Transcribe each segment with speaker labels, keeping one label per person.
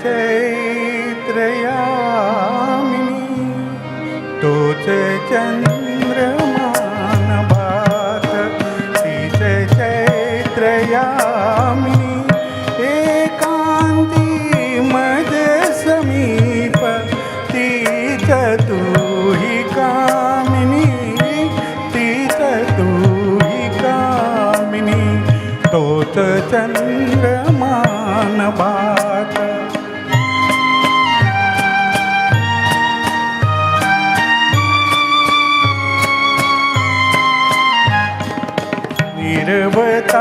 Speaker 1: चैत्रयामिनी तोच चंद्रमान भात तीच चैत्रयामिनी एकांती मज समीप तीच तू ही कामिनी तीच तू ही कामिनी तोच चंद्रमान भात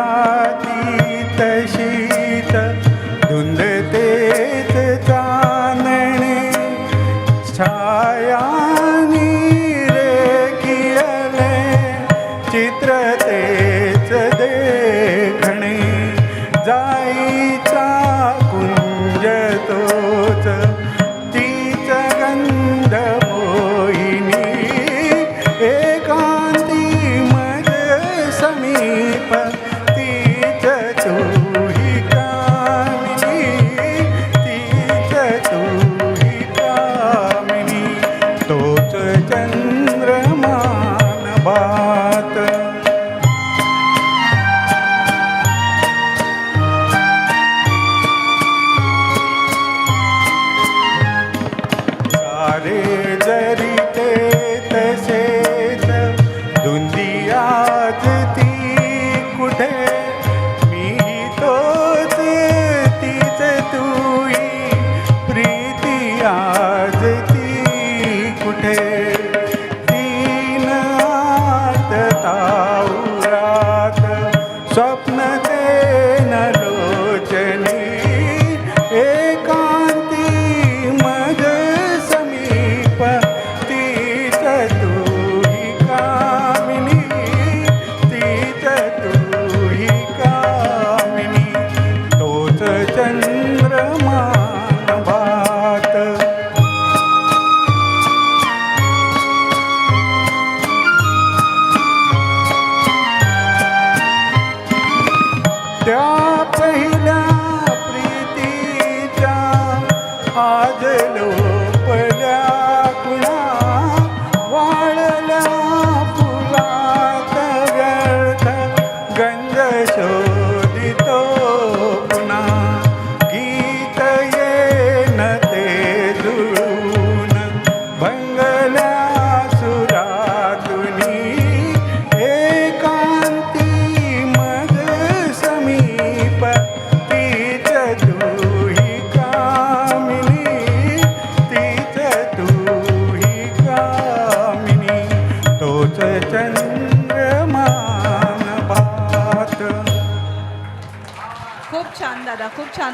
Speaker 1: निर्वतातीत शीत धुंद तेच चांदणे छायानी रेखियले चित्र तेच देखणे जाईचा कुंज तोच तीच गंध मोहिनी एकांती मज समीप तीच तू ही कामिनी तीच तू ही कामिनी तोच चंद्रमान भात सारे जरी ते तसेच धुंदी आज ती कुठे मी तोच तीच तूही प्रीती आज ती कुठे तीन आत तावरात स्वप्न ते नलोचनी एकांती मज समीप तीच तू ही कामिनी तीच तू ही कामिनी तोच चंद्रमान भात त्या पहिल्या प्रीतीच्या आज लोपल्या कुणा वाळल्या फुलात व्यर्थ गंज शोधितो पुन्हा गीत येन ते जुळून भंगल्या सुरातुनी एकांती मज समीप तीच तू ही कामिनी तीच तू ही कामिनी तोच चंद्रमान भात
Speaker 2: खूप छान दादा, खूप छान.